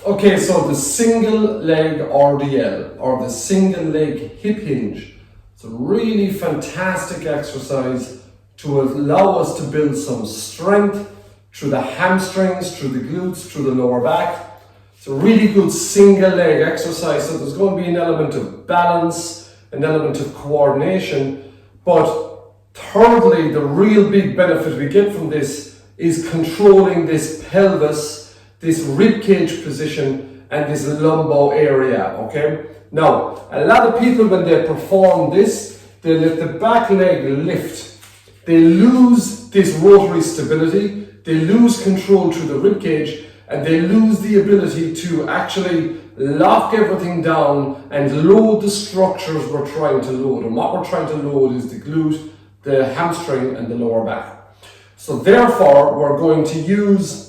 Okay, so the single leg RDL, or the single leg hip hinge, it's a really fantastic exercise to allow us to build some strength through the hamstrings, through the glutes, through the lower back. It's a really good single leg exercise, so there's going to be an element of balance, an element of coordination, but thirdly, the real big benefit we get from this is controlling this pelvis, this rib cage position, and this lumbar area, okay? Now, a lot of people when they perform this, they let the back leg lift. They lose this rotary stability, they lose control through the rib cage, and they lose the ability to actually lock everything down and load the structures we're trying to load. And what we're trying to load is the glute, the hamstring, and the lower back. So therefore, we're going to use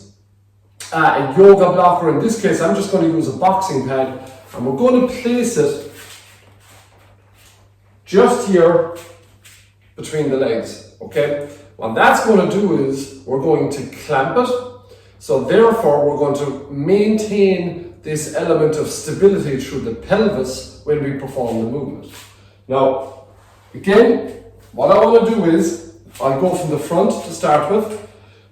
a yoga blocker. In this case, I'm just going to use a boxing pad, and we're going to place it just here between the legs, okay? What that's going to do is we're going to clamp it. So therefore, we're going to maintain this element of stability through the pelvis when we perform the movement. Now, again, what I want to do is I'll go from the front to start with.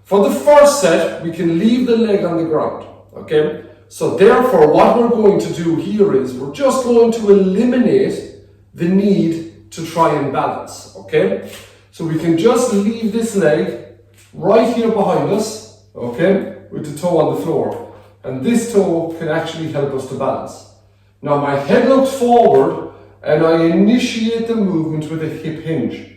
For the first set, we can leave the leg on the ground, okay? So therefore, what we're going to do here is we're just going to eliminate the need to try and balance, okay? So we can just leave this leg right here behind us, okay, with the toe on the floor. And this toe can actually help us to balance. Now my head looks forward and I initiate the movement with a hip hinge.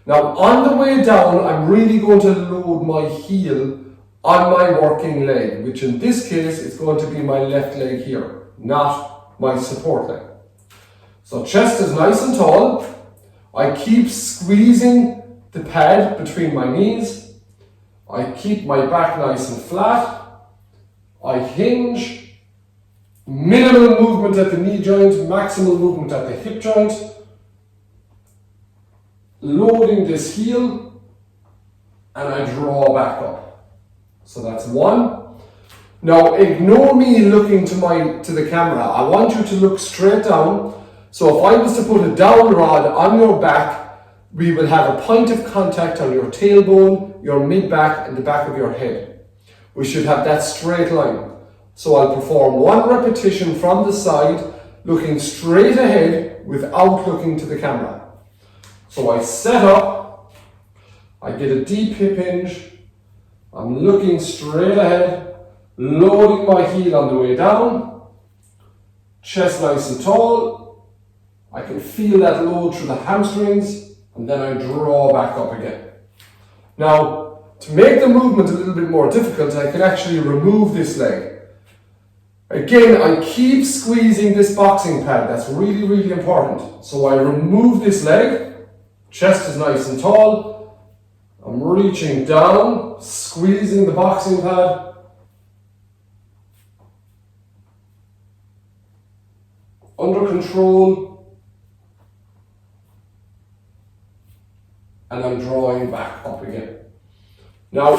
Now on the way down, I'm really going to load my heel on my working leg, which in this case is going to be my left leg here, not my support leg. So chest is nice and tall. I keep squeezing the pad between my knees. I keep my back nice and flat. I hinge. Minimal movement at the knee joint, maximal movement at the hip joint. Loading this heel, and I draw back up. So that's one. Now ignore me looking to the camera. I want you to look straight down. So if I was to put a down rod on your back, we will have a point of contact on your tailbone, your mid-back, and the back of your head. We should have that straight line. So I'll perform one repetition from the side, looking straight ahead without looking to the camera. So I set up, I get a deep hip hinge, I'm looking straight ahead, loading my heel on the way down, chest nice and tall, I can feel that load through the hamstrings, and then I draw back up again. Now, to make the movement a little bit more difficult, I can actually remove this leg. Again, I keep squeezing this boxing pad, that's really, really important. So I remove this leg, chest is nice and tall, I'm reaching down, squeezing the boxing pad, under control, and I'm drawing back up again. Now,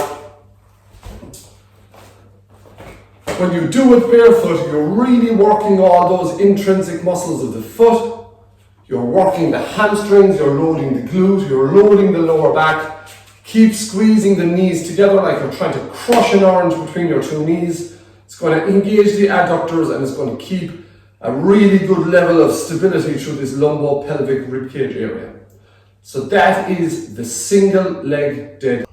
when you do it barefoot, you're really working all those intrinsic muscles of the foot. You're working the hamstrings, you're loading the glute, you're loading the lower back. Keep squeezing the knees together like you're trying to crush an orange between your two knees. It's going to engage the adductors and it's going to keep a really good level of stability through this lumbar pelvic ribcage area. So that is the single leg dead.